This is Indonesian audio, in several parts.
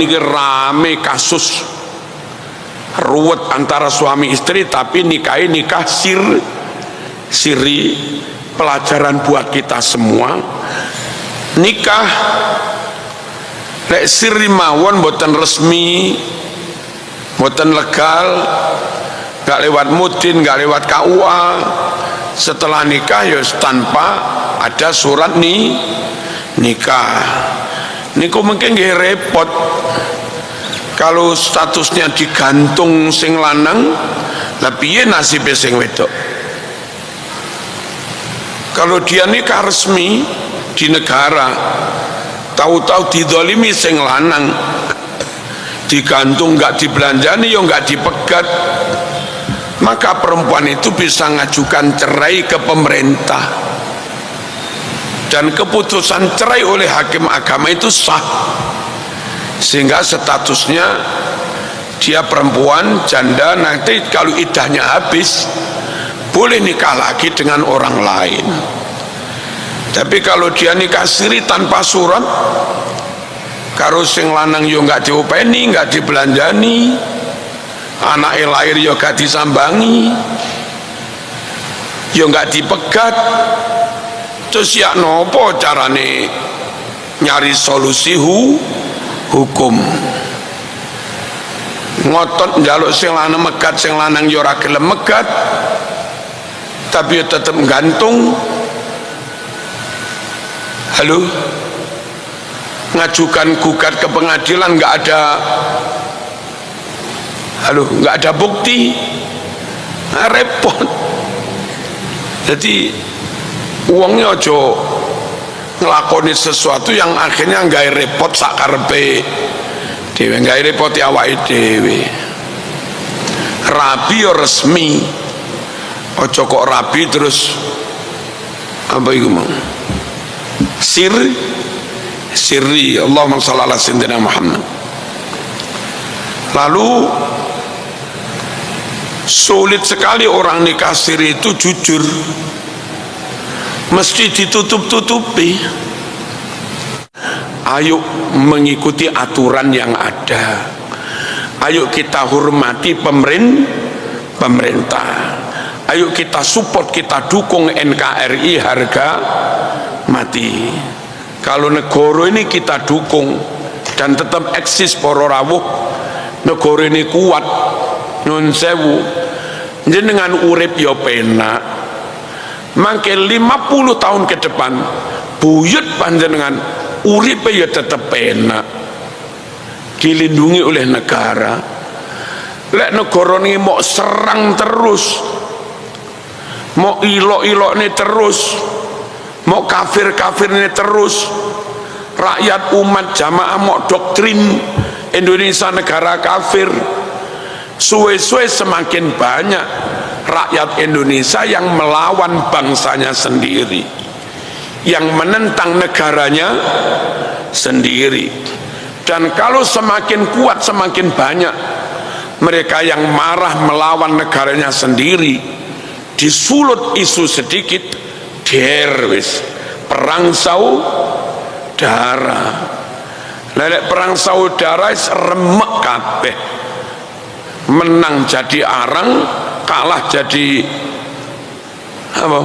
niki rame kasus ruwet antara suami istri tapi nikah siri. Pelajaran buat kita semua, nikah lek siri mawon boten resmi, boten legal, gak lewat mudin, gak lewat KUA. Setelah nikah ya tanpa ada surat nikah. Niku mungkin nggih repot kalau statusnya digantung sing lanang, lah piye nasibe sing wedok? Kalau dia nikah resmi di negara, tahu-tahu didolimi sing lanang, digantung, nggak dibelanjani, ya nggak dipegat, maka perempuan itu bisa ngajukan cerai ke pemerintah, dan keputusan cerai oleh hakim agama itu sah, sehingga statusnya dia perempuan janda. Nanti kalau iddahnya habis boleh nikah lagi dengan orang lain. Tapi kalau dia nikah siri tanpa surat, karo sing lanang yo nggak diopeni, nggak dibelanjani, anaknya lahir yo gak disambangi, yo nggak dipegat, terus ya nopo carane nyari solusi hukum? Ngotot njaluk sing lanang megat, sing lanang yo ora gelem megat, tapi tetap gantung. Halo, ngajukan gugat ke pengadilan nggak ada bukti, repot. Jadi uangnya ojo ngelakoni sesuatu yang akhirnya nggak repot sakarepe dewe, nggak repot awake dewe. Rabi yo resmi, ojo kok rabi terus apa itu mau sirri. Allahumma shalli ala sayyidina Muhammad. Lalu sulit sekali orang nikah siri itu jujur, mesti ditutup-tutupi. Ayo mengikuti aturan yang ada, ayo kita hormati pemerintah, ayo kita support, kita dukung NKRI harga mati. Kalau negara ini kita dukung dan tetap eksis para rawuh, negara ini kuat, nyun sewu, jenengan urip ya penak, mangke 50 tahun ke depan buyut panjenengan uripe ya tetap penak, dilindungi oleh negara. Lek negara ini mau serang terus, mau ilok-ilok ini terus, mau kafir-kafir ini terus, rakyat umat jamaah mau doktrin Indonesia negara kafir, suwe-suwe semakin banyak rakyat Indonesia yang melawan bangsanya sendiri, yang menentang negaranya sendiri. Dan kalau semakin kuat, semakin banyak mereka yang marah melawan negaranya sendiri, disulut isu sedikit, wis perang saudara. Lelek perang saudara remek kabeh, menang jadi arang, kalah jadi apa?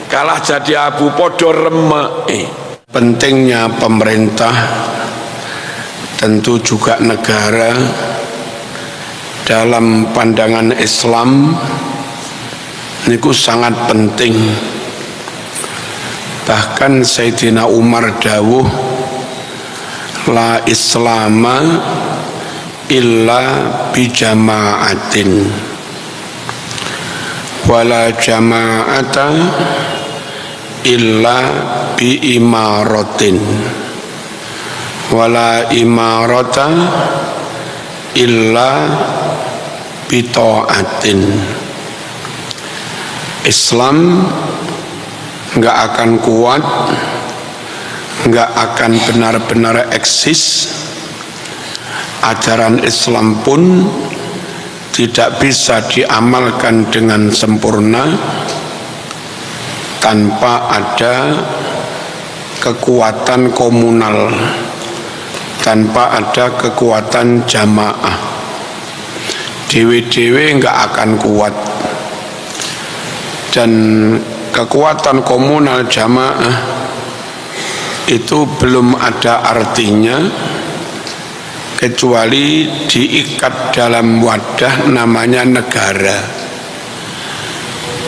Kalah jadi abu, podo remek. Pentingnya pemerintah, tentu juga negara dalam pandangan Islam niku sangat penting. Bahkan Sayyidina Umar dawuh, la islama illa bijama'atin wala jama'ata illa biimaratin wala imarata illa bita'atin. Islam nggak akan kuat, nggak akan benar-benar eksis, ajaran Islam pun tidak bisa diamalkan dengan sempurna tanpa ada kekuatan komunal, tanpa ada kekuatan jamaah. Dewe-dewe enggak akan kuat. Dan kekuatan komunal jamaah itu belum ada artinya kecuali diikat dalam wadah namanya negara.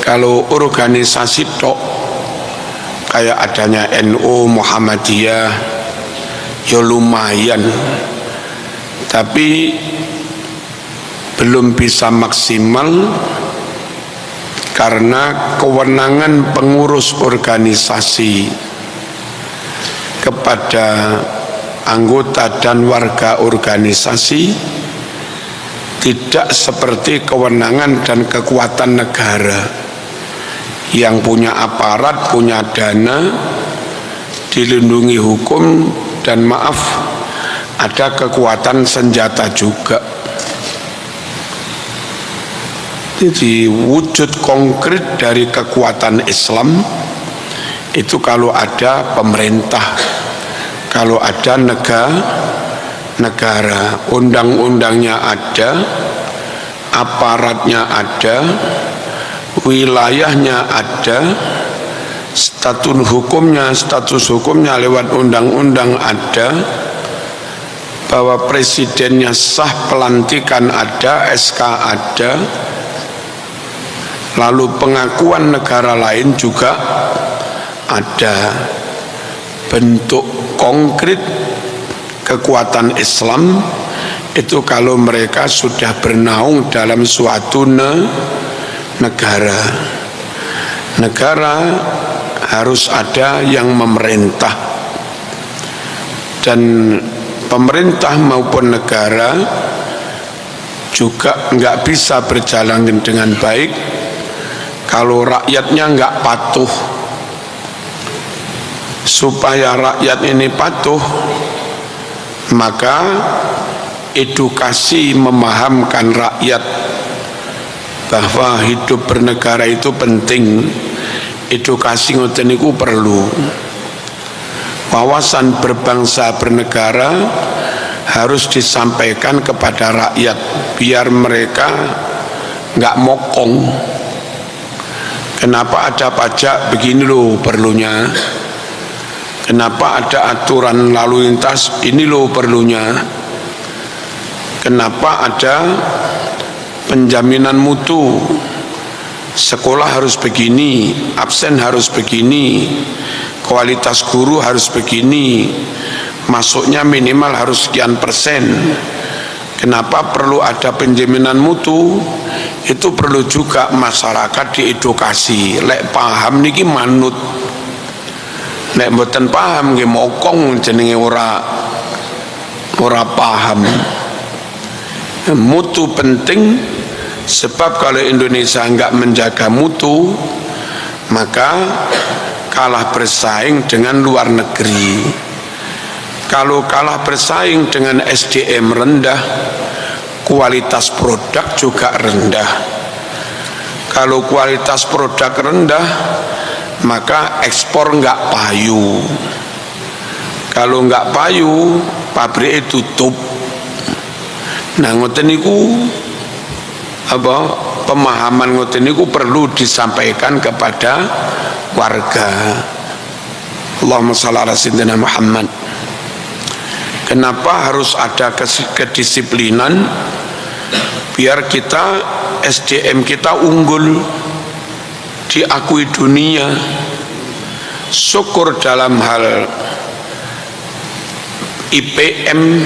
Kalau organisasi tok kayak adanya NU, Muhammadiyah ya lumayan, tapi belum bisa maksimal karena kewenangan pengurus organisasi kepada anggota dan warga organisasi tidak seperti kewenangan dan kekuatan negara yang punya aparat, punya dana, dilindungi hukum, dan maaf, ada kekuatan senjata juga. Jadi wujud konkret dari kekuatan Islam itu kalau ada pemerintah, kalau ada negara, undang-undangnya ada, aparatnya ada, wilayahnya ada, status hukumnya lewat undang-undang ada, bahwa presidennya sah, pelantikan ada, SK ada, lalu pengakuan negara lain juga ada. Bentuk konkret kekuatan Islam itu kalau mereka sudah bernaung dalam suatu negara harus ada yang memerintah, dan pemerintah maupun negara juga nggak bisa berjalan dengan baik kalau rakyatnya nggak patuh. Supaya rakyat ini patuh, maka edukasi memahamkan rakyat bahwa hidup bernegara itu penting. Edukasi ngoten niku perlu. Wawasan berbangsa bernegara harus disampaikan kepada rakyat biar mereka nggak mokong. Kenapa ada pajak begini loh perlunya? Kenapa ada aturan lalu lintas ini loh perlunya? Kenapa ada penjaminan mutu? Sekolah harus begini, absen harus begini, kualitas guru harus begini, masuknya minimal harus sekian persen. Kenapa perlu ada penjaminan mutu? Itu perlu juga masyarakat diedukasi. Lek paham niki manut, lek mboten paham nggih mokong jenenge ora paham. Mutu penting, sebab kalau Indonesia enggak menjaga mutu, maka kalah bersaing dengan luar negeri. Kalau kalah bersaing dengan SDM rendah, kualitas produk juga rendah. Kalau kualitas produk rendah, maka ekspor enggak payu. Kalau enggak payu, pabrik tutup. Nah, ngoten niku pemahaman ngoten niku perlu disampaikan kepada warga. Allahumma shalli ala sayyidina Muhammad. Kenapa harus ada kedisiplinan biar kita SDM kita unggul, diakui dunia. Syukur dalam hal IPM,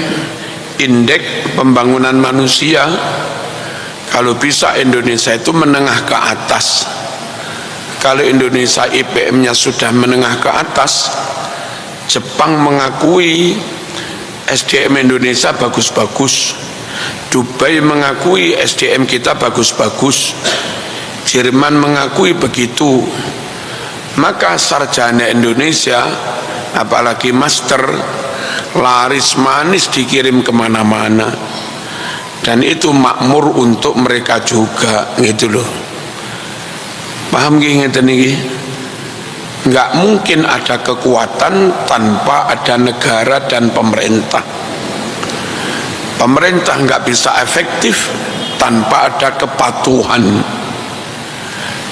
indeks pembangunan manusia, kalau bisa Indonesia itu menengah ke atas. Kalau Indonesia IPM-nya sudah menengah ke atas, Jepang mengakui SDM Indonesia bagus-bagus, Dubai mengakui SDM kita bagus-bagus, Jerman mengakui begitu. Maka sarjana Indonesia, apalagi master, laris manis dikirim kemana-mana, dan itu makmur untuk mereka juga, gitu loh. Paham gini ngeten iki? Nggak mungkin ada kekuatan tanpa ada negara dan pemerintah. Pemerintah nggak bisa efektif tanpa ada kepatuhan,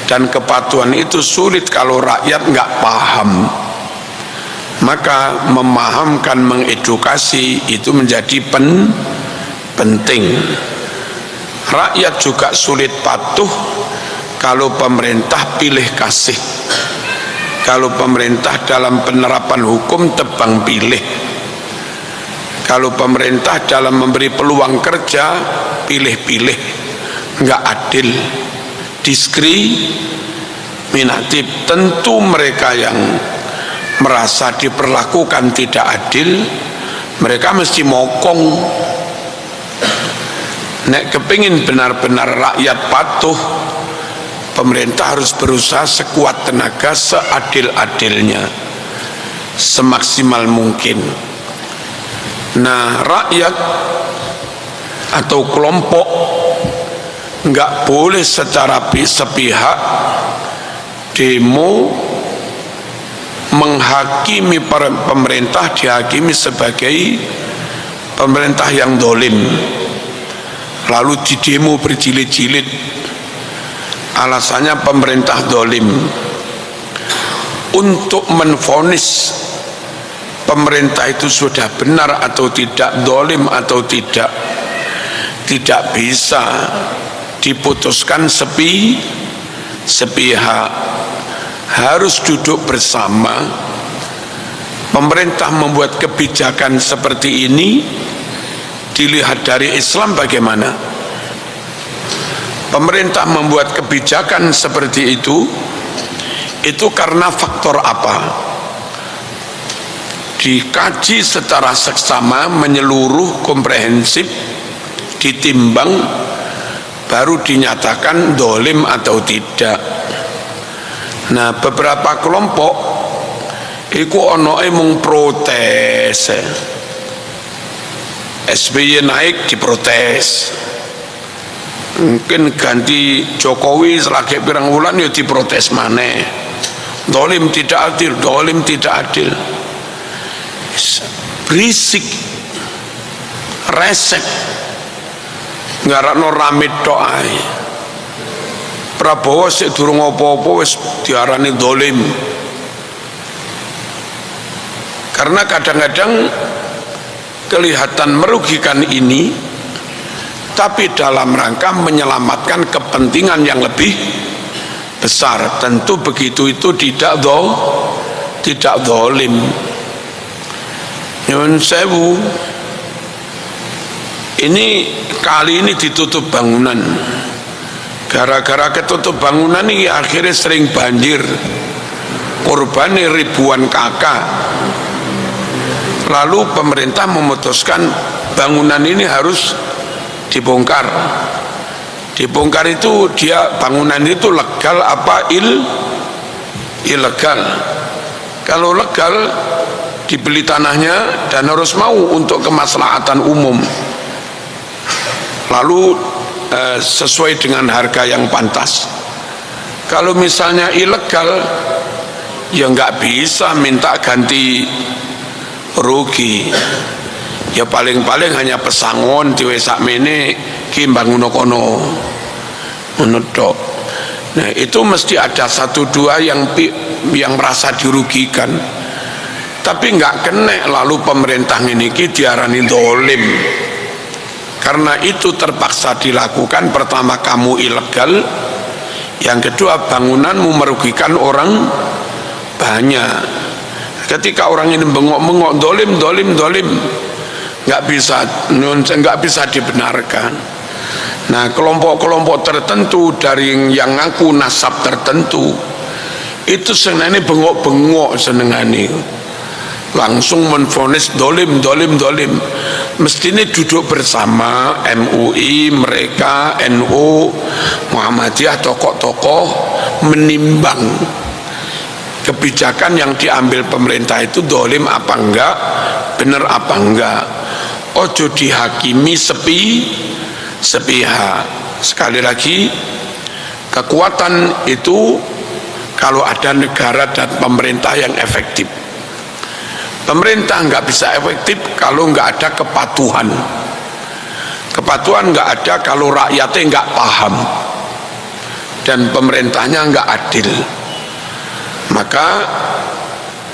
dan kepatuhan itu sulit kalau rakyat nggak paham. Maka memahamkan, mengedukasi itu menjadi penting. Rakyat juga sulit patuh kalau pemerintah pilih kasih, kalau pemerintah dalam penerapan hukum tebang pilih, kalau pemerintah dalam memberi peluang kerja pilih-pilih, nggak adil, diskriminatif. Tentu mereka yang merasa diperlakukan tidak adil, mereka mesti mokong. Nek kepingin benar-benar rakyat patuh, pemerintah harus berusaha sekuat tenaga, seadil-adilnya, semaksimal mungkin. Nah, rakyat atau kelompok nggak boleh secara sepihak demo menghakimi pemerintah, dihakimi sebagai pemerintah yang dolim, lalu didemo berjilid-jilid. Alasannya pemerintah dolim. Untuk menvonis pemerintah itu sudah benar atau tidak, dolim atau tidak bisa diputuskan sepihak. Harus duduk bersama. Pemerintah membuat kebijakan seperti ini, dilihat dari Islam bagaimana? Pemerintah membuat kebijakan seperti itu karena faktor apa? Dikaji secara seksama, menyeluruh, komprehensif, ditimbang, baru dinyatakan dolim atau tidak. Nah, beberapa kelompok iku onoe mung protes. SBY naik diprotes, mungkin ganti Jokowi selagi pirang wulan ya diprotes maneh. Dolim tidak adil, dolim tidak adil. Berisik, resek, ngarakno rame tok ae. Prabowo sik durung apa-apa wis diarani dolim. Karena kadang-kadang kelihatan merugikan ini, tapi dalam rangka menyelamatkan kepentingan yang lebih besar. Tentu begitu itu tidak dolim. Nyuwun sewu, ini kali ini ditutup bangunan. Gara-gara ketutup bangunan ini akhirnya sering banjir, korbannya ribuan kakak. Lalu pemerintah memutuskan bangunan ini harus dibongkar. Dibongkar itu bangunan itu legal apa ilegal? Kalau legal dibeli tanahnya dan harus mau untuk kemaslahatan umum. Lalu sesuai dengan harga yang pantas. Kalau misalnya ilegal, ya nggak bisa minta ganti rugi. Ya paling-paling hanya pesangon diwe sakmene ki bangun kono menedok. Nah, itu mesti ada satu dua yang merasa dirugikan. Tapi nggak kena lalu pemerintah ini diarani dolim. Karena itu terpaksa dilakukan. Pertama, kamu ilegal. Yang kedua, bangunanmu merugikan orang banyak. Ketika orang ini bengok-bengok, dolim, nggak bisa dibenarkan. Nah, kelompok-kelompok tertentu dari yang ngaku nasab tertentu itu senengane bengok-bengok, senengane langsung menvonis dolim. Mestinya duduk bersama MUI, mereka, NU, Muhammadiyah, tokoh-tokoh menimbang kebijakan yang diambil pemerintah itu dolim apa enggak, benar apa enggak. Ojo dihakimi sepihak. Sekali lagi, kekuatan itu kalau ada negara dan pemerintah yang efektif. Pemerintah nggak bisa efektif kalau nggak ada kepatuhan. Kepatuhan nggak ada kalau rakyatnya nggak paham dan pemerintahnya nggak adil. Maka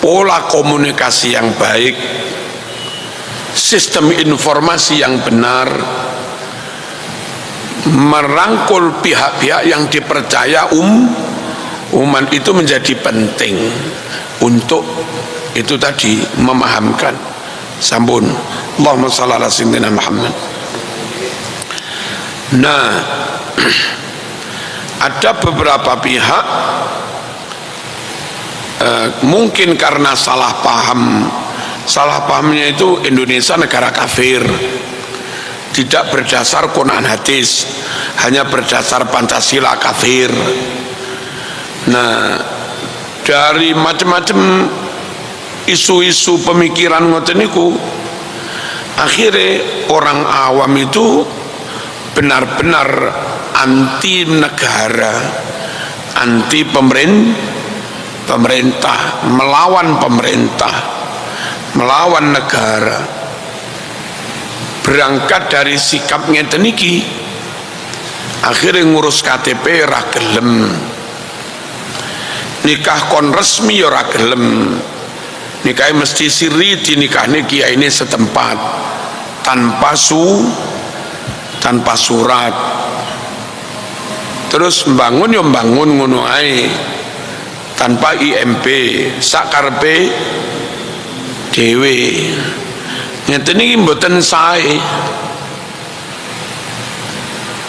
pola komunikasi yang baik, sistem informasi yang benar, merangkul pihak-pihak yang dipercaya umat itu menjadi penting untuk itu tadi memahamkan. Sambun Allahumma shalli ala sayyidina Muhammad. Nah, ada beberapa pihak mungkin karena salah pahamnya itu Indonesia negara kafir, tidak berdasar Quran hadis, hanya berdasar Pancasila kafir. Nah, dari macam-macam isu-isu pemikiran ngoten niku, akhirnya orang awam itu benar-benar anti negara, anti pemerintah, melawan negara. Berangkat dari sikap ngeten iki, akhirnya ngurus KTP ra gelem, nikah kon resmi ya ra gelem, nikah mesti siri, dinikahne kiai ini setempat tanpa surat. Terus mbangun ya mbangun ngono ae tanpa IMP, sakarpe dhewe. Ngeten iki mboten sae.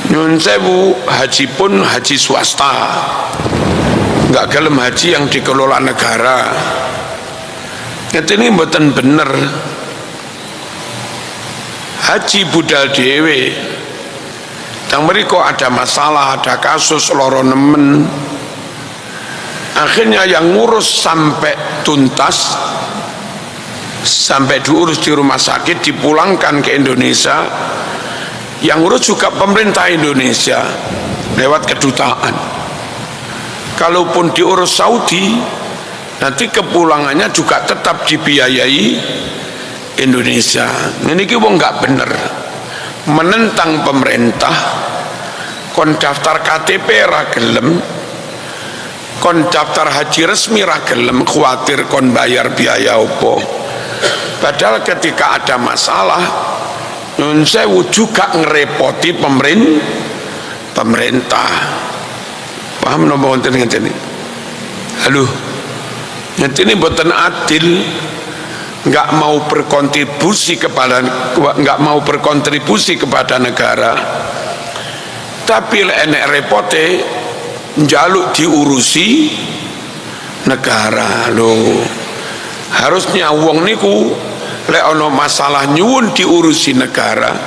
Nyun sewu, haji pun haji swasta, nggak gelem haji yang dikelola negara. Ngeten iki mboten bener. Haji budal dhewe. Tang mriko ada masalah, ada kasus loro nemen. Akhirnya yang ngurus sampai tuntas, sampai diurus di rumah sakit, dipulangkan ke Indonesia. Yang ngurus juga pemerintah Indonesia lewat kedutaan. Kalaupun diurus Saudi, nanti kepulangannya juga tetap dibiayai Indonesia. Ini ki wong nggak bener, menentang pemerintah. Kon daftar KTP ra gelem, kon daftar haji resmi ra gelem, khawatir kon bayar biaya opo. Padahal ketika ada masalah, nyun sewu juga ngerepoti pemerintah. Paham nopo wonten ngeten iki? Halo. Ngeten iki mboten adil. Nggak mau berkontribusi kepada negara, tapi enek repote njaluk diurusi negara. Loh, harusnya wong niku lek ono masalah nyuwun diurusi negara,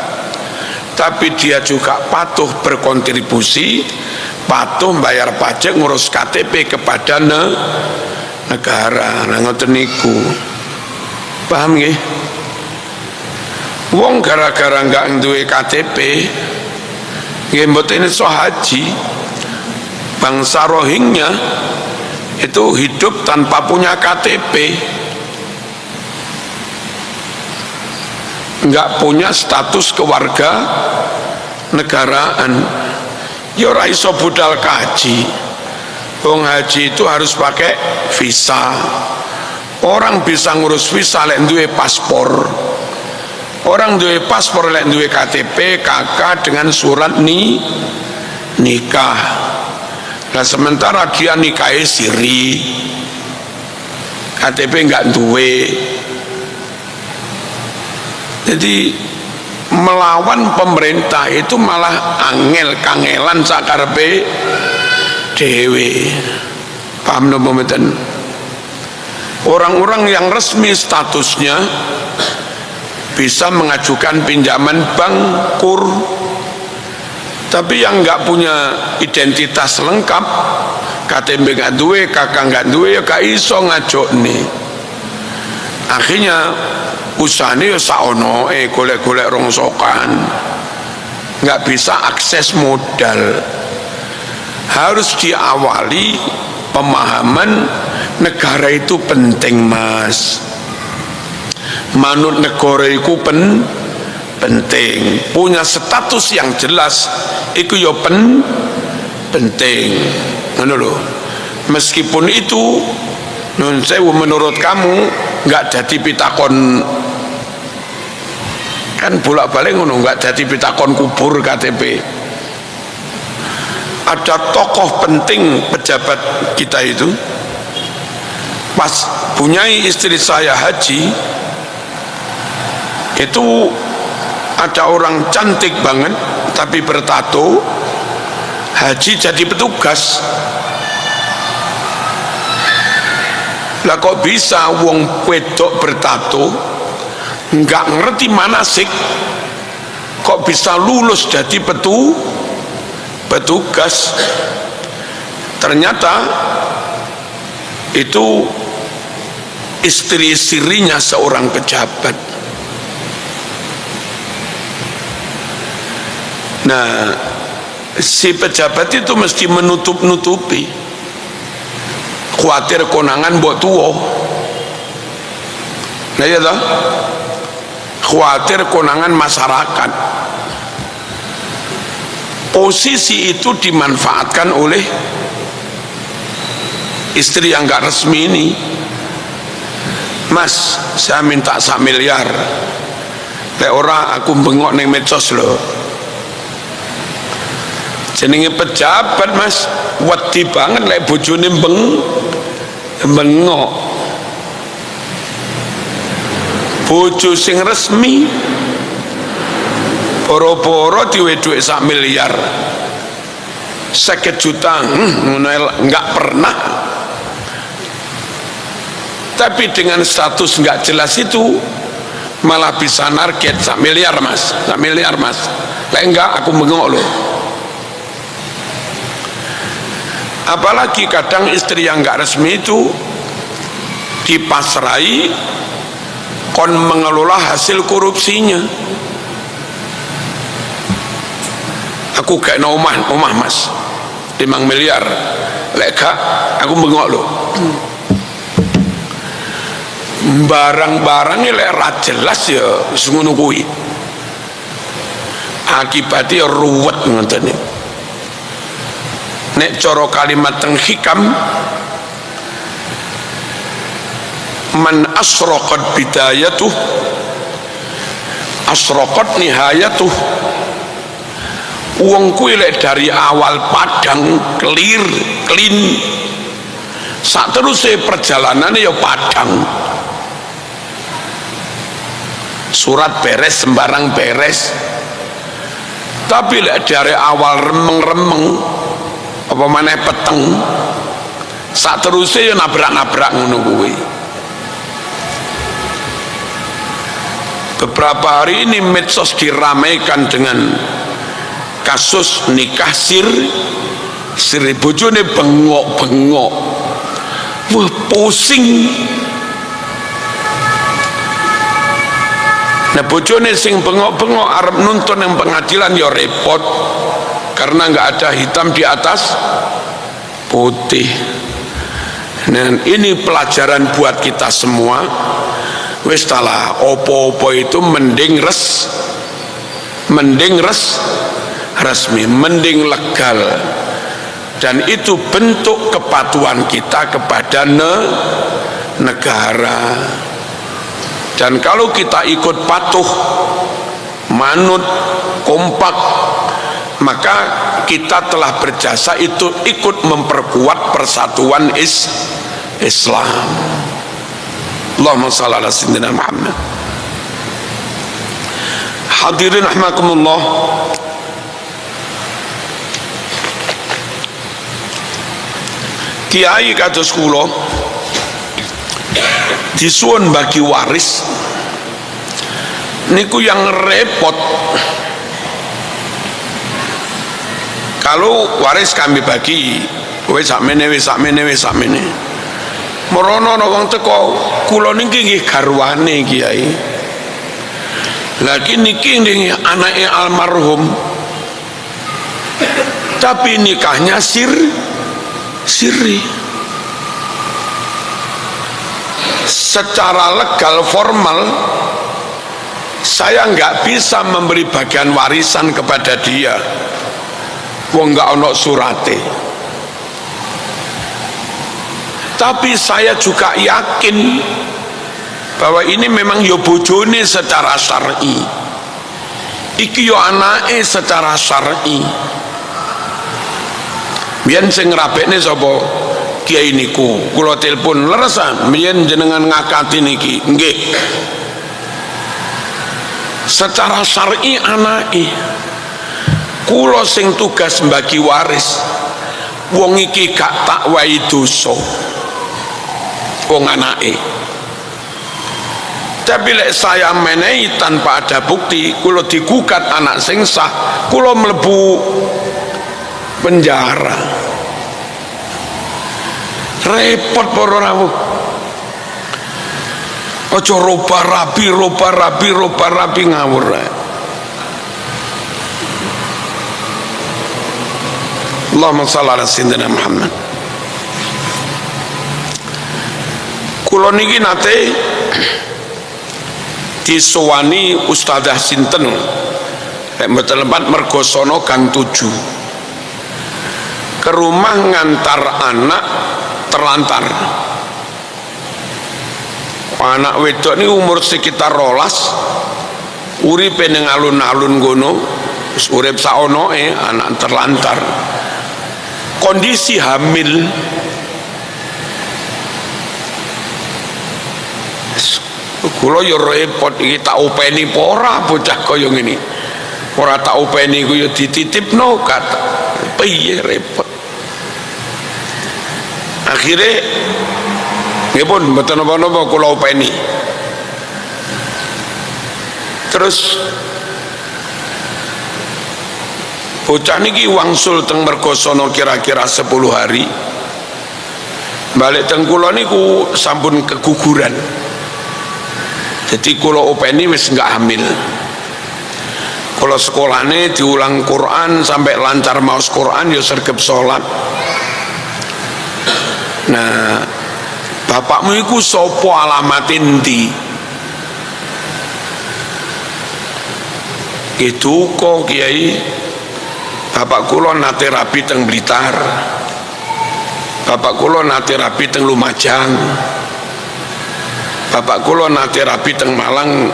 tapi dia juga patuh berkontribusi, patuh bayar pajak, ngurus KTP kepada negara. Nah ngoten niku. Paham nggih? Wong gara-gara enggak duwe KTP, nggih mboten iso haji. Bangsa Rohingya itu hidup tanpa punya KTP, enggak punya status kewarga negaraan. Ya ora iso budal kaji. Wong haji itu harus pakai visa. Orang bisa ngurus visa lek duwe paspor. Orang duwe paspor lek duwe KTP, KK dengan surat nikah. Nah sementara dia nikahi siri, KTP enggak duwe. Jadi melawan pemerintah itu malah kangelan sakarpe dewe. Paham nopo mboten? Orang-orang yang resmi statusnya bisa mengajukan pinjaman bank kur, tapi yang nggak punya identitas lengkap, KTP nggak duwe, kakak nggak duwe, ya gak iso ngajuk nih. Akhirnya usahanya ya saono, golek-golek rongsokan, nggak bisa akses modal. Harus diawali pemahaman negara itu penting, mas. Manut negara itu penting, punya status yang jelas iku ya penting, ngono lho. Meskipun itu nun sewu menurut kamu nggak jadi pitakon, kan bolak-balik ngono, nggak jadi pitakon kubur KTP. Ada tokoh penting pejabat kita itu pas punyai istri saya haji, itu ada orang cantik banget tapi bertato, haji jadi petugas. Lah kok bisa wong wedok bertato nggak ngerti manasik kok bisa lulus jadi petugas? Ternyata itu istri-istrinya seorang pejabat. Nah, si pejabat itu mesti menutup-nutupi, khawatir konangan buat tua. Nah ya toh, khawatir konangan masyarakat. Posisi itu dimanfaatkan oleh istri yang gak resmi ini. Mas, saya minta 1 miliar, lek ora aku bengok neng medsos loh. Jenenge pejabat mas, wedi banget lek bojone bengok. Bojo sing resmi poro-poro diwe duit 1 miliar, 50 juta, nggak pernah. Tapi dengan status nggak jelas itu malah bisa narget 1 miliar mas, 1 miliar mas. Lek enggak aku bengok loh. Apalagi kadang istri yang nggak resmi itu dipasrai kon mengelola hasil korupsinya. Aku gak no omah mas 5 miliar, lek gak aku bengok loh. Barang-barangnya lek ra jelas ya ngono kuwi, akibatnya ruwet ngoten. Nek cara kalimat teng hikam, man asraqat bidayatuh asraqat nihayatuh. Wong kuwi lek dari awal padang clean, sak teruse perjalanannya ya padang. Surat beres, sembarang beres. Tapi lek dari awal remeng-remeng apa maneh peteng, sak teruse ya nabrak-nabrak ngono kuwi. Beberapa hari ini medsos diramaikan dengan kasus nikah siri bojone bengok-bengok. Wah pusing. Nah bojone sing bengok-bengok arep nuntun yang pengadilan ya repot, karena nggak ada hitam di atas putih. Dan ini pelajaran buat kita semua. Wis talah opo-opo itu mending resmi, mending legal, dan itu bentuk kepatuhan kita kepada negara. Dan kalau kita ikut patuh, manut, kompak, maka kita telah berjasa itu ikut memperkuat persatuan Islam. Allahumma shalli ala sayyidina Muhammad. Hadirin rahimakumullah, kiai kados kula disuwun bagi waris niku yang repot. Kalau waris kami bagi, wis sakmene merono ana wong teko, kula niki nggih garwane kiai, lagi niki nggih anake almarhum, tapi nikahnya siri. Secara legal formal saya nggak bisa memberi bagian warisan kepada dia, wong nggak ono surate. Tapi saya juga yakin bahwa ini memang yo bojone secara syar'i, iki yo anake secara syar'i. Biyen sing ngrapekne sapa? Kiai niku. Kula telepon, leres biyen jenengan ngakati niki. Nggih. Secara syar'i anake. Kula sing tugas mbagi waris. Wong iki gak tak wahi dosa. Wong anake. Tapi lek saya menehi tanpa ada bukti, kula digugat anak sing sah, kula mlebu penjara. Repot para rawuh. Aja roba rabi ngawur. Allahumma shalli ala sayyidina Muhammad. Kula niki nate disowani Ustadzah sinten nek mboten lempat Mergosono Gang 7 ke rumah ngantar anak terlantar. Anak wedok ini umur sekitar 12, uripe ning alun-alun gono, wis urip saonoe, anak terlantar. Kondisi hamil. Kula yo repot iki, tak openi apa ora bocah kaya ngene. Ora tak openi ku yo dititipno kata. Piye repot. Akhirnya nggih pun mboten napa-napa kula openi. Terus bocah niki wangsul teng Mergosono kira-kira 10 hari. Balik teng kula niku sampun keguguran. Jadi kula openi wis enggak hamil. Kula sekolahane diulang Quran sampai lancar maos Quran ya sergep salat. Nah, bapakmu iku sapa, alamat endi? Itu kok Kiai, bapak kula nate rabi teng Blitar. Bapak kula nate rabi teng Lumajang. Bapak kula nate rabi teng Malang.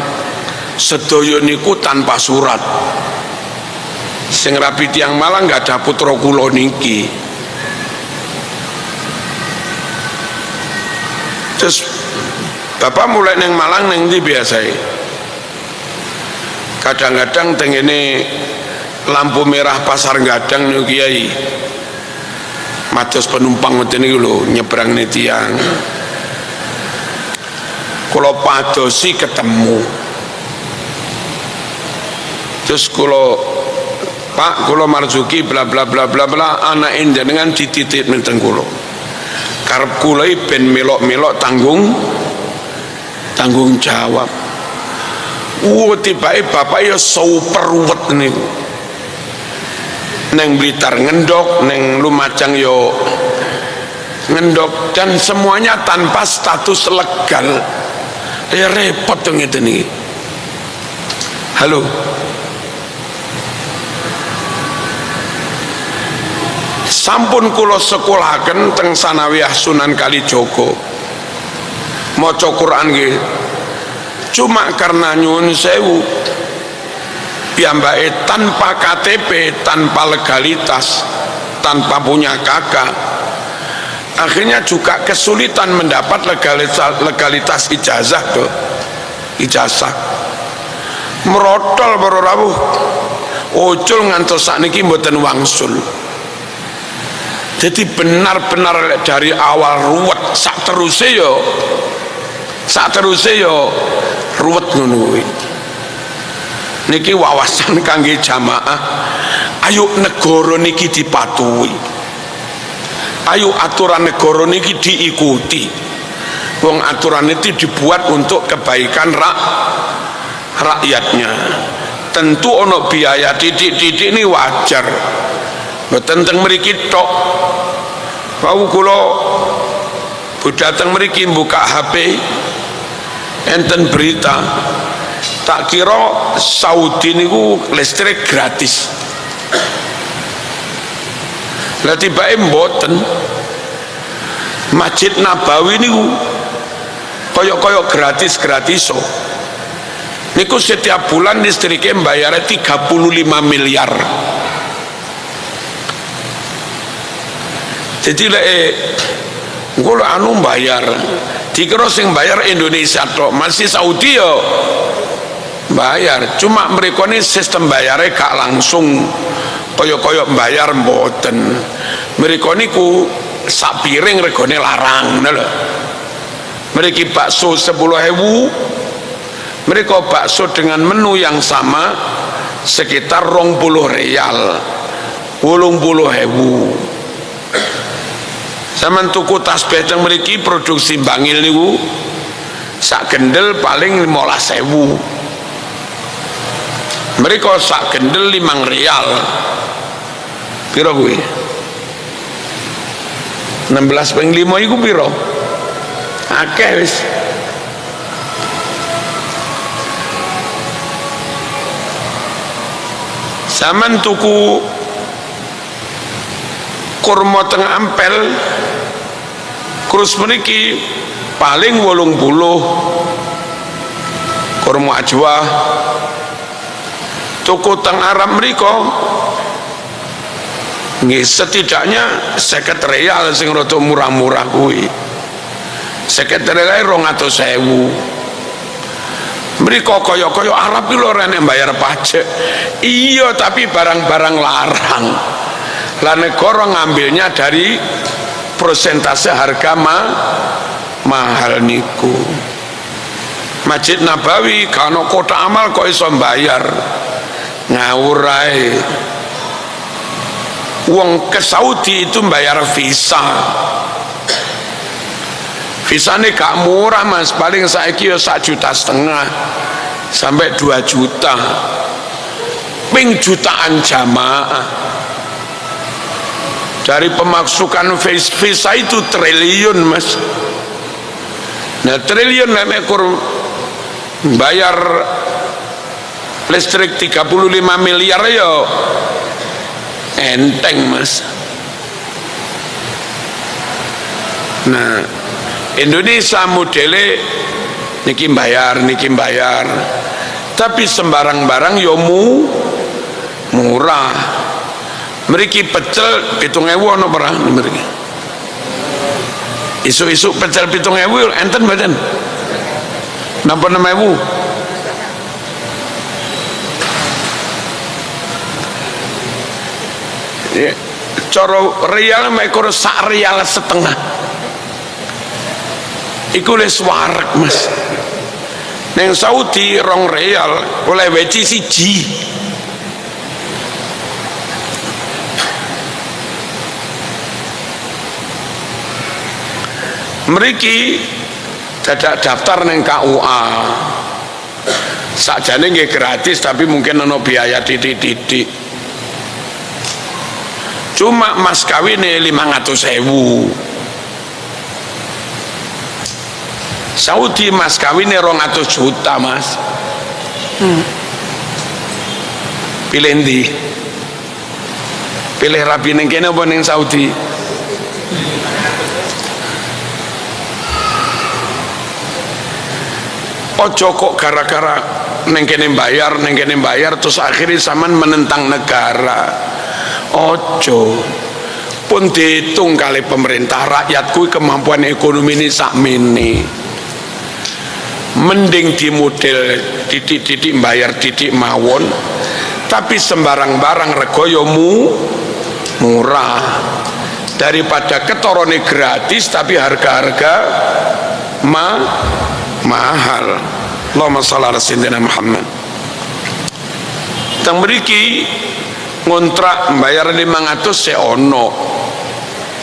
Sedaya niku tanpa surat. Sing rabi tiang Malang gak ada putra kula niki. Terus bapak mulai neng Malang neng di biasa. Kadang-kadang tengene lampu merah pasar Gadang nih Kiai. Mados penumpang ngoten niku lho nyebrang nih tiang. Kula padosi ketemu. Terus kula Pak, kula Marzuki bla bla bla bla bla, anak jenengan dititip nenten kula. Karep kula ben melok-melok tanggung jawab. Tibae bapak ya super ruwet niku. Neng Blitar ngendok, neng Lumajang yo ngendok, dan semuanya tanpa status legal. Ya repot dong itu nih. Halo. Sampun kula sekolahaken teng Sanawiyah Sunan Kalijogo. Maca Quran nggih. Cuma karena nyuwun sewu piyambake tanpa KTP, tanpa legalitas, tanpa punya kakak, akhirnya juga kesulitan mendapat legalitas ijazah tuh. Ijazah merotol para rawuh. Ucul ngantos sakniki mboten wangsul. Jadi benar-benar dari awal ruwet, sak teruse yo ruwet ngono kuwi. Niki wawasan kangge jamaah. Ayo negara niki dipatuhi. Ayo aturan negara niki diikuti. Wong aturan itu dibuat untuk kebaikan rakyatnya. Tentu ono biaya titik-titik ini wajar. Mboten teng mriki tok. Wau kula budal teng mriki buka HP enten berita Tak kira Saudi niku listrik gratis. Lah tibake mboten. Masjid Nabawi niku koyok-koyok gratis-gratiso. Niku setiap bulan listriknya bayarnya 35 miliar. Jadi kalau anu bayar, dikira sing bayar Indonesia tok, masih Saudi yo bayar. Cuma mereka ini sistem bayarnya gak langsung koyok-koyok bayar mboten. Mereka niku sak piring regane larang, lho. Mereka bakso 10.000, mereka bakso dengan menu yang sama sekitar 20 rial, 80.000. Zaman tuku tasbih yang mereka produksi bangil niku sak gendel paling 15.000. Mereka sak gendel 5 rial. Piro kuwi? 16/5 iku piro? Akeh wis. Zaman tuku kurma teng ampel krus meniki paling 80. Kurma ajwa tuku teng Arab mriko nggih setidaknya 50 rial sing rada murah-murah kuwi. 50 rial 200.000. Mereka koyok-koyok Arab itu orang yang bayar pajak. Iya, tapi barang-barang larang. Lah negara ngambilnya dari persentase harga mahal niku. Masjid Nabawi kalau kota amal kok iso bayar, ngawur ae. Uang ke Saudi itu bayar visa. Visanya gak murah mas, paling saiki ya 1,5 juta sampai 2 juta. Ping jutaan jamaah. Dari pemasukan visa itu triliun mas. Nah triliun ekor bayar listrik 35 miliar ya enteng mas. Nah Indonesia modele niki bayar, tapi sembarang barang yo murah. Mriki pecel 7.000 ono ora mriki. Isu-isu pecel 7.000 enten mboten? Napa 6.000? Ya, cara real mekor sak real setengah. Iku les warak mas. Neng Saudi 2 real oleh weci siji. Mriki dadak daftar neng KUA. Sakjane nggih gratis tapi mungkin ono biaya titik-titik. Cuma mas kawine 500.000. Saudi mas kawinnya 200 juta mas. Pilih ndi? Pilih rabi neng kene apa neng Saudi? Ojo kok gara-gara neng kene bayar terus akhirnya sampean menentang negara. Ojo. Pun dihitung kali pemerintah rakyat kui kemampuan ekonomi ini sakmene. Mending di model titik-titik bayar titik mawon, tapi sembarang barang regoyomu murah daripada ketorone gratis tapi harga-harga mahal. Allahumma shalli ala sayyidina Muhammad. Teng mriki ngontrak bayar 500 seono.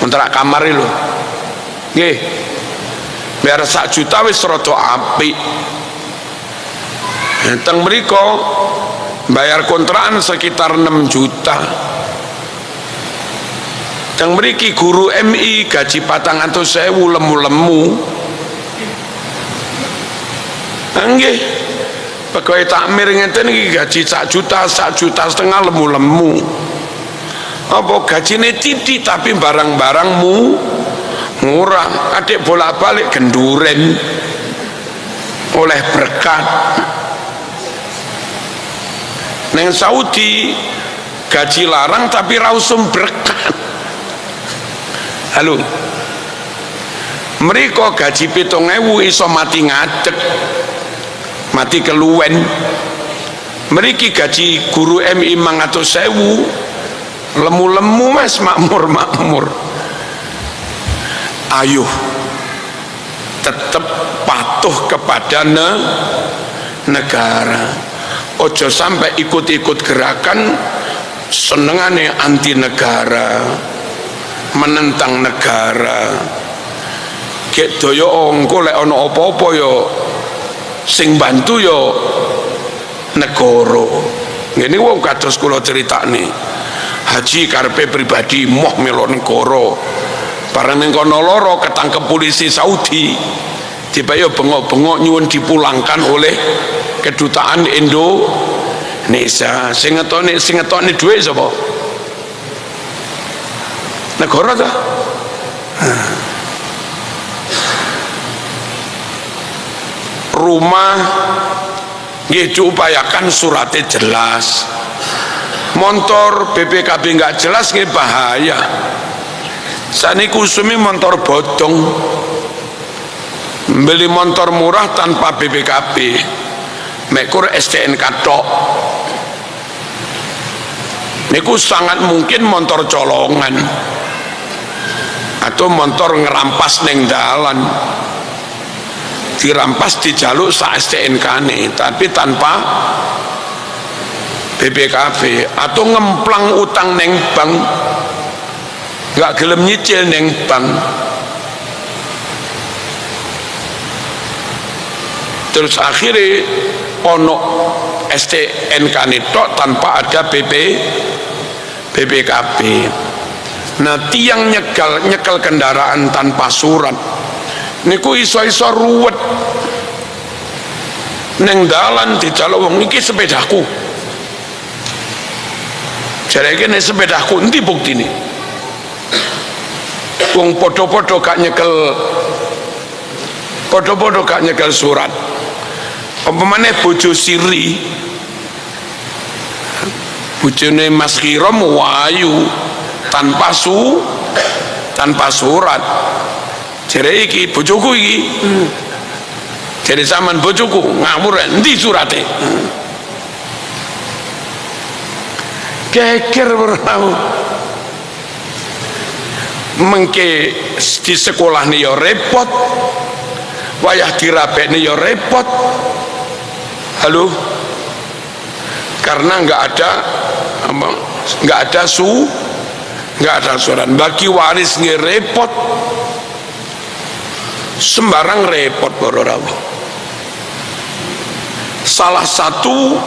Ngontrak kamar lho. Nggih. Biar 1 juta wis rada apik. Teng mriko bayar kontrakan sekitar 6 juta. Teng mriki guru MI gaji 400.000 lemu-lemu. Nggih. pegawai takmir ngeten iki gaji 1 juta, 1,5 juta lemu-lemu. Apa gajine titik tapi barang-barangmu murah, adik bolak-balik genduren oleh berkat. Neng Saudi gaji larang tapi rausum berkat. Halo, mereka gaji 7.000 iso mati ngadeg, mati keluwen. Mereka gaji guru MI 500.000 lemu-lemu mas, makmur. Ayo tetap patuh kepada negara. Ojo sampai ikut-ikut gerakan senengane anti negara, menentang negara. Gek doyo engko lek ana apa-apa yo sing bantu yo negara. Ngene wong kados kula critakne. Haji karepe pribadi moh melo negara. Bareng ning kono loro ketangkep polisi Saudi. Dibayo bengok-bengok nyuwun dipulangkan oleh kedutaan Indonesia. Sing ngetokne dhuwit sapa? Negara ta? Rumah nggih diupayakan suratnya jelas. Motor BPKB nggak jelas nggih bahaya. Saniku sumi motor bodong, beli motor murah tanpa BPKB, mekur STNK tok. Niku sangat mungkin motor colongan atau motor ngerampas neng dalan, dirampas di jaluk sa STNK nih, tapi tanpa BPKB, atau ngemplang utang neng bank, nggak gelem nyicil neng bank. Terus akhirnya ono STNK nitok tanpa ada BPKB. Nah tiang nyekel kendaraan tanpa surat niku iso-iso ruwet neng dalan dijaluk wong iki sepedaku. Jadi ini sepedaku nanti bukti nih. Wong podo-podo gak nyekel surat. Umpamane bojo siri, bojone Mas Kirom wayu tanpa surat. Jere iki bojoku iki. Jere zaman bojoku ngawur endi surate? Geger berau. Mengke di sekolah nih yo repot, wayah dirapek nih yo repot. Halo, karena nggak ada surat. Bagi waris nggih repot, sembarang repot bororawo. Salah satu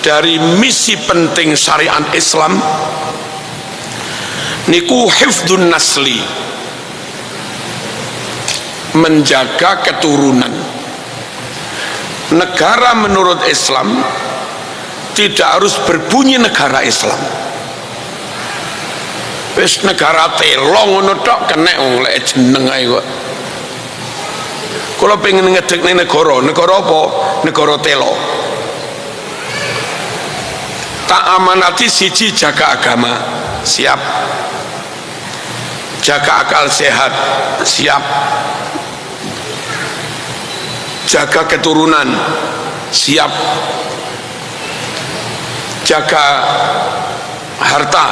dari misi penting syariat Islam niku hifdzun nasli, menjaga keturunan. Negara menurut Islam tidak harus berbunyi negara Islam. Wis negara telo ngono tok kenek wong lek jeneng ae kok. Kula pengen ngedekne negara apa? Negara telo. Tak amanati siji jaga agama, siap. Jaga akal sehat, siap. Jaga keturunan, siap. Jaga harta,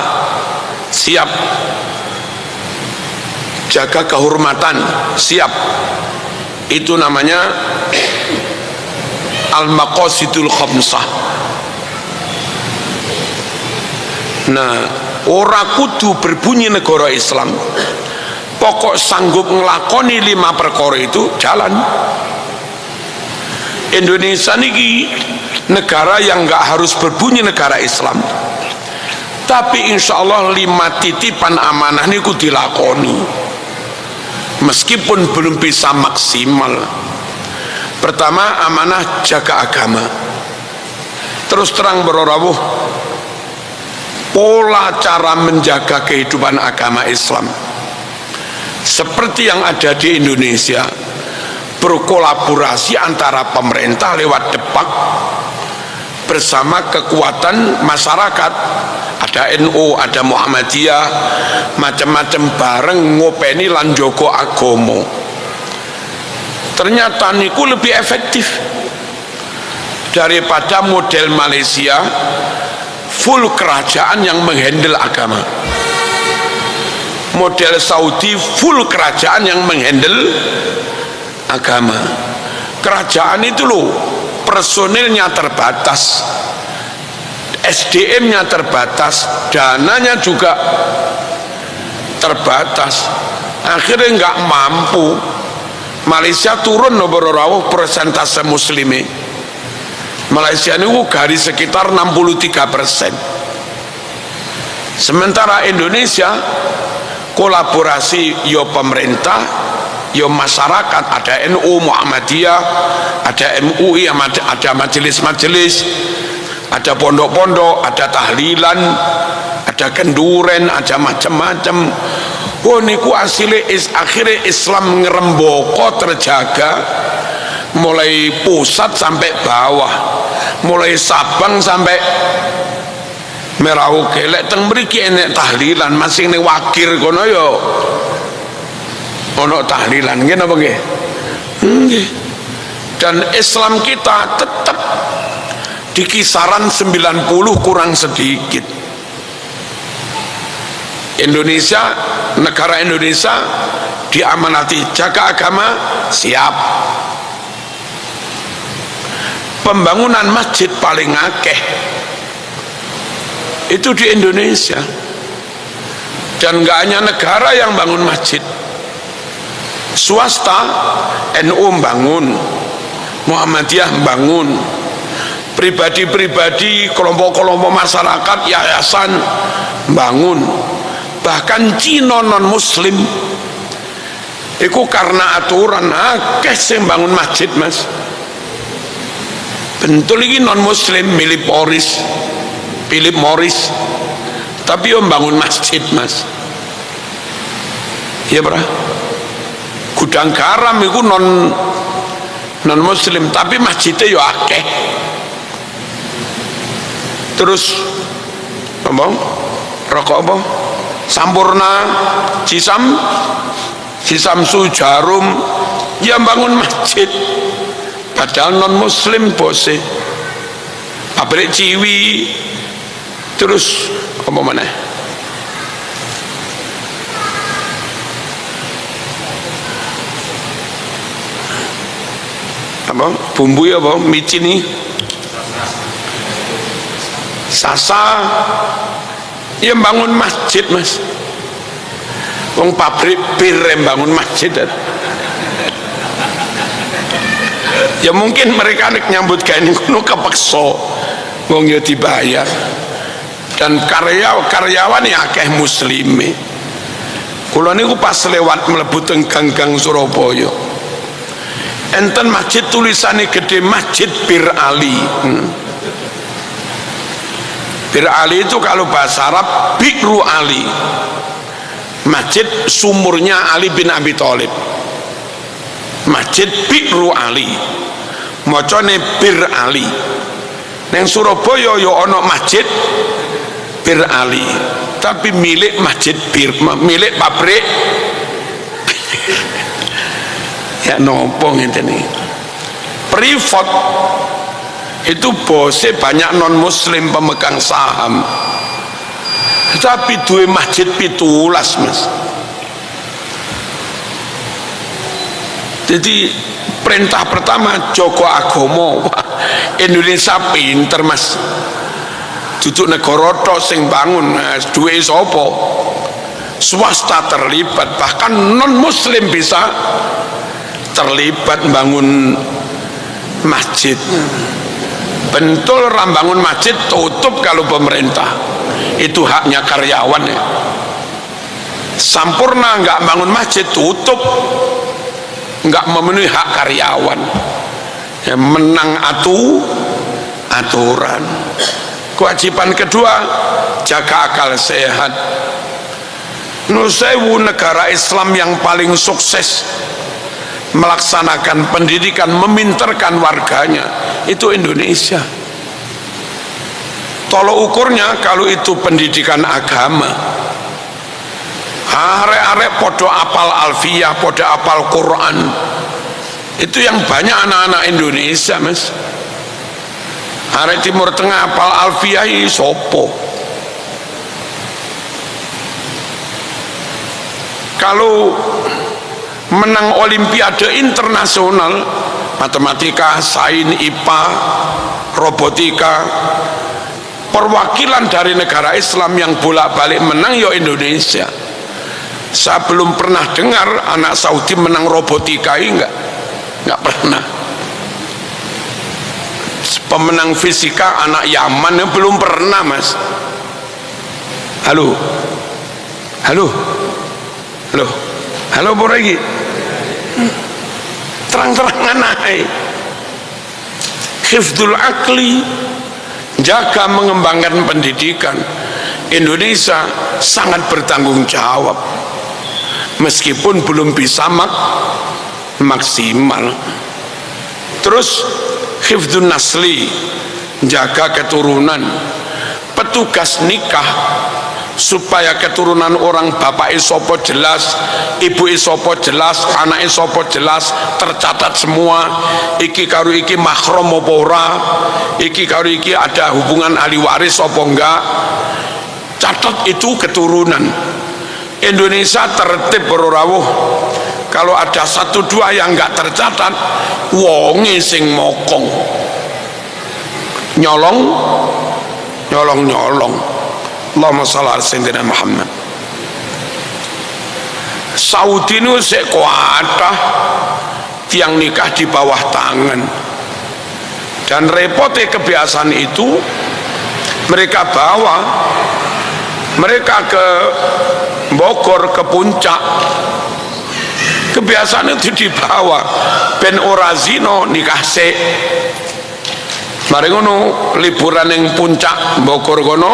siap. Jaga kehormatan, siap. Itu namanya al-maqasidul khamsah. Nah, ora kudu berbunyi negara Islam, pokok sanggup ngelakoni 5 perkara itu jalan. Indonesia niki negara yang nggak harus berbunyi negara Islam, tapi insya Allah 5 titipan amanah niku dilakoni meskipun belum bisa maksimal. Pertama, amanah jaga agama. Terus terang berorawuh, pola cara menjaga kehidupan agama Islam seperti yang ada di Indonesia, berkolaborasi antara pemerintah lewat Depak bersama kekuatan masyarakat. Ada NU, ada Muhammadiyah, macam-macam bareng ngopeni lan njogo agama. Ternyata niku lebih efektif daripada model Malaysia full kerajaan yang menghandle agama, model Saudi full kerajaan yang menghandle agama. Kerajaan itu loh personilnya terbatas, SDM-nya terbatas, dananya juga terbatas, akhirnya nggak mampu. Malaysia turun beberapa persentase muslimi. Malaysia ini garis sekitar 63%. Sementara Indonesia kolaborasi yo pemerintah, yo masyarakat, ada NU, Muhammadiyah, ada MUI, ada majelis-majelis, ada pondok-pondok, ada tahlilan, ada kenduren, ada macam-macam. Oh niku akhirnya Islam ngeremboko terjaga, mulai pusat sampai bawah, mulai Sabang sampai Merauke. Lek teng mriki enek tahlilan, masing ning Wakir kono yo ono tahlilan, nggih napa nggih? Nggih. Dan Islam kita tetap di kisaran 90 kurang sedikit. Indonesia, negara Indonesia diamanati jaga agama, siap. Pembangunan masjid paling akeh itu di Indonesia. Dan nggak hanya negara yang bangun masjid, swasta, NU bangun, Muhammadiyah bangun, pribadi-pribadi, kelompok-kelompok masyarakat, yayasan bangun. Bahkan Cina non muslim itu karena aturan akeh sing bangun masjid, Mas. Bentul ini non muslim milih Philip Morris, tapi yang bangun masjid, Mas. Iya bro, gudang garam itu non muslim, tapi masjidnya ya akeh. Terus ngomong rokok apa? Sampurna, Cisamsu, Jarum, yang bangun masjid, padahal non muslim bose. Pabrik Ciwi, terus apa mana? Apa? Bumbu ya apa? Micin nih, Sasa. Ya bangun masjid, Mas. Wong pabrik bir yang bangun masjid. Ya mungkin mereka nyambut kayak ini kuno kepeksa, wong ya dibayar. Dan karyawan ya akeh muslimi. Kula niku pas lewat mlebu teng gang-gang Surabaya, enten masjid tulisannya gede, Masjid Bir Ali. Bir Ali itu kalau bahasa Arab Bikru Ali, masjid sumurnya Ali bin Abi Thalib. Masjid Bikru Ali, macane Bir Ali. Neng Surabaya yo ono masjid Bir Ali, tapi milik masjid Bir, milik pabrik. Ya nopo ngene iki. Privat itu bosnya banyak non muslim pemegang saham, tapi duwe masjid 17, Mas. Jadi perintah pertama Joko Agomo. Indonesia pinter, Mas. Duduk negara tok sing bangun, duwe sapa? Swasta terlibat, bahkan non muslim bisa terlibat bangun masjid. Bentul rambangun masjid tutup kalau pemerintah, itu haknya karyawan ya. Sampurna nggak bangun masjid tutup, nggak memenuhi hak karyawan. menang aturan. Kewajiban kedua, jaga akal sehat. Nusewu, negara Islam yang paling sukses melaksanakan pendidikan, meminterkan warganya itu Indonesia. Tolok ukurnya kalau itu pendidikan agama, arek-arek podo apal alfiyah, podo apal Quran, itu yang banyak anak-anak Indonesia, mas. Arek Timur Tengah apal alfiyah sopo. Kalau menang olimpiade internasional matematika, sains, IPA, robotika, perwakilan dari negara Islam yang bolak-balik menang ya Indonesia. Saya belum pernah dengar anak Saudi menang robotika ini, enggak pernah. Pemenang fisika anak Yaman belum pernah, mas. Halo lagi terang-terangan naik. Hifdzul akli, jaga mengembangkan pendidikan. Indonesia sangat bertanggung jawab meskipun belum bisa maksimal. Terus hifdzun nasli, jaga keturunan. Petugas nikah supaya keturunan orang bapak isopo jelas, ibu isopo jelas, anak isopo jelas, tercatat semua. Iki karo iki mahram apa ora, iki karo iki ada hubungan ahli waris apa enggak. Catat itu keturunan. Indonesia tertib berorawuh. Kalau ada satu dua yang enggak tercatat, wonge sing mokong, nyolong. Allahumma shalli ala sayyidina Muhammad. Saudi ini sekuatah tiang nikah di bawah tangan, dan repotnya kebiasaan itu mereka bawa mereka ke Bogor, ke puncak. Kebiasaan itu dibawa ben ora zino nikah se. Mari ngono liburan yang puncak Bogor kono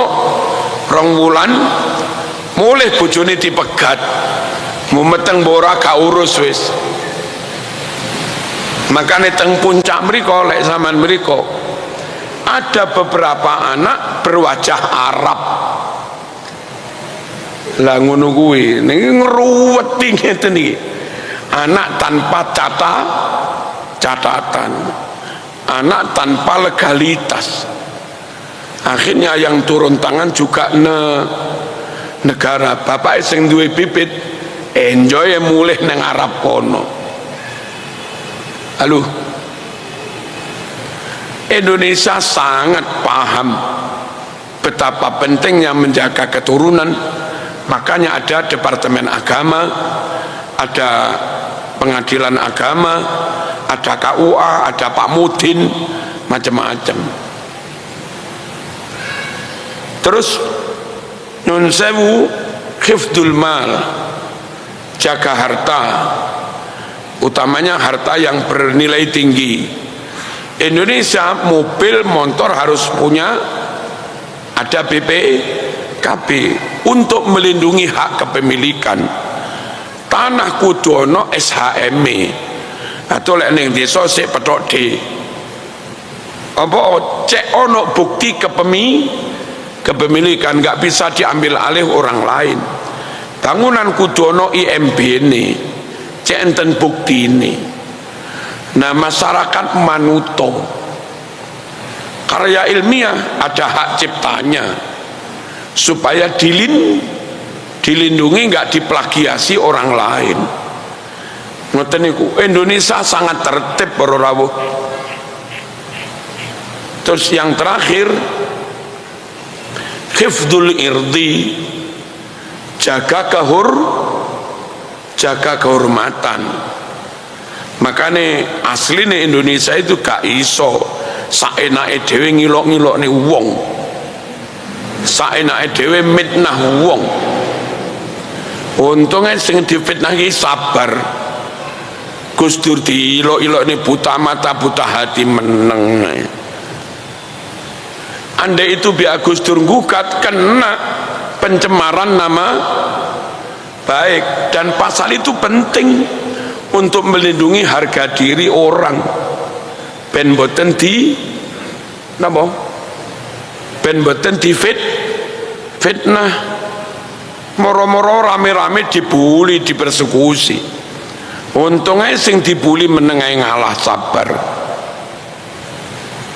2 wulan mulai bojone dipegat, mumeteng bora gak urus wis. Makanya teng puncak mriko lek zaman mriko ada beberapa anak berwajah Arab. Lah ngono kuwi ning ngruweti ngeten iki. Anak tanpa catatan, anak tanpa legalitas. Akhirnya yang turun tangan juga negara. Bapak sing duwe bibit enjoy mulih nang Arab kono. Halo, Indonesia sangat paham betapa pentingnya menjaga keturunan. Makanya ada Departemen Agama, ada Pengadilan Agama, ada KUA, ada Pak Mudin, macam-macam. Terus nun sewu hifdzul mal, jaga harta, utamanya harta yang bernilai tinggi. Indonesia mobil motor harus punya, ada BPKB untuk melindungi hak kepemilikan. Tanah kudu ono SHM atau lek ning desa sik petok D apa cek ono bukti kepemilikan, nggak bisa diambil alih orang lain. Bangunan kudu ono IMB ini cek enten bukti ini. Nah masyarakat manuto karya ilmiah ada hak ciptanya supaya dilindungi, nggak diplagiasi orang lain. Ngoten niku. Indonesia sangat tertib para rawuh. Terus yang terakhir hifdzul irdi, jaga kehormatan. Makanya aslinya Indonesia itu gak iso saenake dhewe ngilok-ngilokne wong, saenake dhewe mitnah wong. Untungnya sing difitnah iki sabar. Gus Dur diilok-ilok ini buta mata buta hati meneng. Andai itu biar Gus Dur gugat, kena pencemaran nama baik, dan pasal itu penting untuk melindungi harga diri orang. Ben boten di napa? Ben boten di fitnah. Moro-moro rame-rame dibuli, dipersekusi. Untungnya sing dibuli menengai ngalah sabar.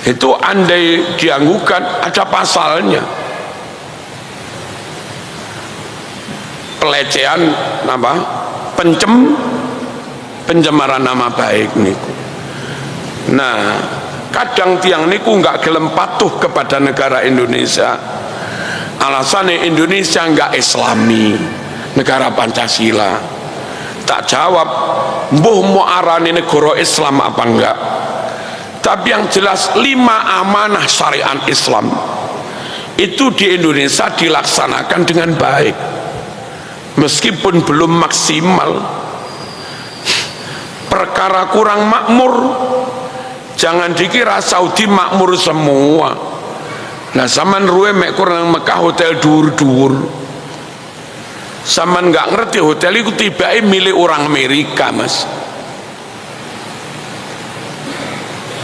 Itu andai dianggukan ada pasalnya. Pelecehan apa? Pencemaran nama baik niku. Nah, kadang tiang niku nggak gelem patuh kepada negara Indonesia. Alasannya Indonesia nggak Islami, negara Pancasila. Tak jawab, mbuh mau arani negara Islam apa enggak? Tapi yang jelas 5 amanah syariat Islam itu di Indonesia dilaksanakan dengan baik, meskipun belum maksimal. Perkara kurang makmur, jangan dikira Saudi makmur semua. Nah, zaman ruwe mek kurang Mekah hotel dur-dur. Zaman nggak ngerti hotel itu tiba-tiba milik orang Amerika, Mas.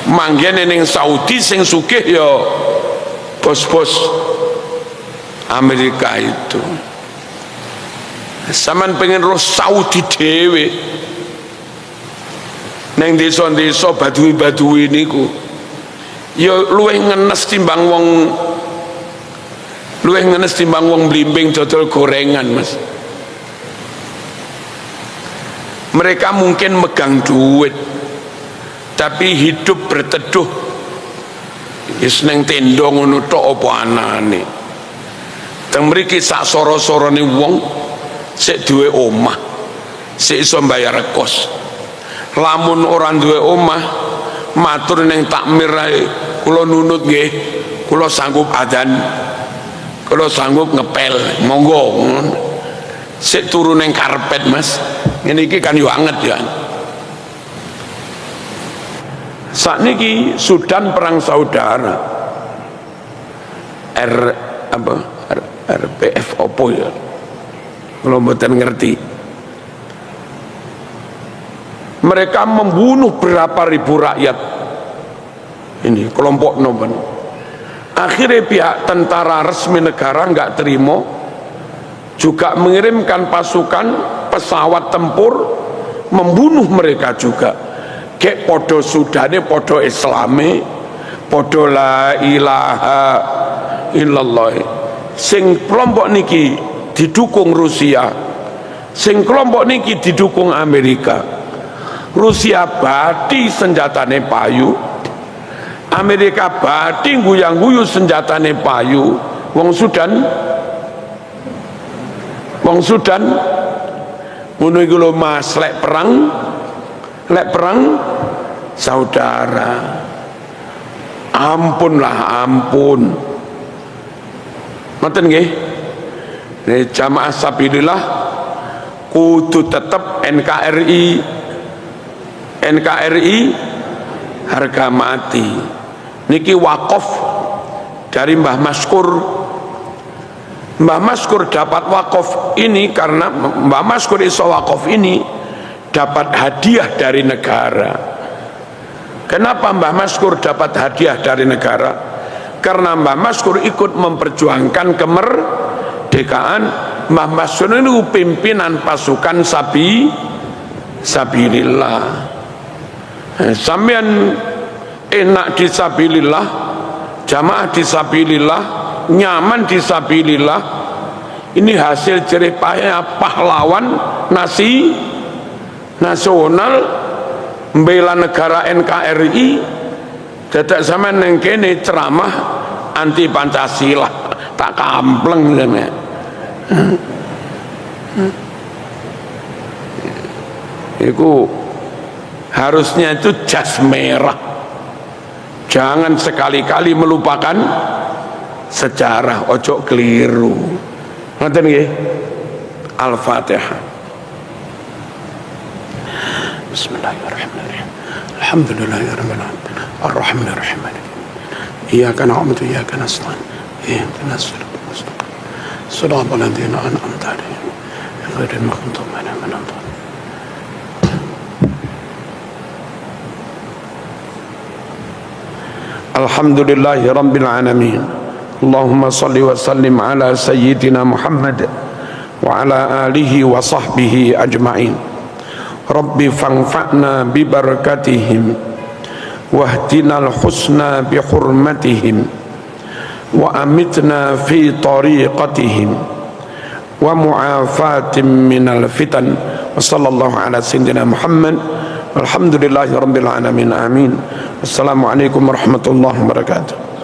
Manggen ning Saudi sing sugih ya bos-bos Amerika itu. Saman pengen roh Saudi dewe neng desa-desa badui-badui niku ya luwih ngenes timbang wong blimbing dodol gorengan, Mas. Mereka mungkin megang duit tapi hidup berteduh wis neng tenda ngono tok apa anane. Teng mriki sak soro-sorone wong sik duwe omah, sik iso mbayar kos. Lamun orang duwe omah matur neng takmir ae, kula nunut nggih, kula sanggup adzan, kula sanggup ngepel, monggo. Sik turu neng karpet, Mas. Ngene iki kan yo anget ya. Sakniki Sudan perang saudara. RPF opo ya? Kalau mboten ngerti. Mereka membunuh berapa ribu rakyat. Ini kelompok noben. Akhirnya pihak tentara resmi negara nggak terima, juga mengirimkan pasukan pesawat tempur membunuh mereka juga. Kek podo Sudane, podo Islami, podo la ilaha illallah. Sing kelompok niki didukung Rusia, sing kelompok niki didukung Amerika. Rusia bati senjatane payu, Amerika bati guyang-guyu senjatane payu. Wong Sudan ngono iku lho, Mas, lek perang saudara, ampun lah, ampun. Ngoten nggih. Nek jamaah sabilillah kudu tetep NKRI harga mati. Niki wakaf dari Mbah Maskur. Mbah Maskur dapat wakaf ini karena Mbah Maskur iso wakaf ini dapat hadiah dari negara. Kenapa Mbah Maskur dapat hadiah dari negara? Karena Mbah Maskur ikut memperjuangkan kemerdekaan. Mbah Maskur ini pimpinan pasukan sabilillah. Sampean enak di sabilillah, jamaah di sabilillah, nyaman di sabilillah. Ini hasil jerih payah pahlawan nasional membela negara NKRI. Dadak sampean neng kene ceramah anti Pancasila, tak kampleng sampean. Itu harusnya itu jas merah. Jangan sekali-kali melupakan sejarah, ojo keliru. Ngoten nggih. Al-Fatihah. Bismillahirrahmanirrahim. Alhamdulillahirabbil alamin. Arrahmanirrahim. Iyyaka na'budu wa iyyaka nasta'in. Ihdinas siratal mustaqim. Shiratal ladzina an'amta 'alaihim ghairil maghdubi 'alaihim waladdallin. Alhamdulillahi rabbil alamin. Allahumma salli wa sallim ala sayyidina Muhammad wa ala alihi wa sahbihi ajma'in. Rabbi fanfa'na bi barakatihim wahdinal husna bi hurmatihim wa amitna fi tariqatihim wa mu'afatim minal fitan. Wa sallallahu ala sayyidina Muhammad walhamdulillahi rabbil alamin. Amin. Assalamualaikum warahmatullahi wabarakatuh.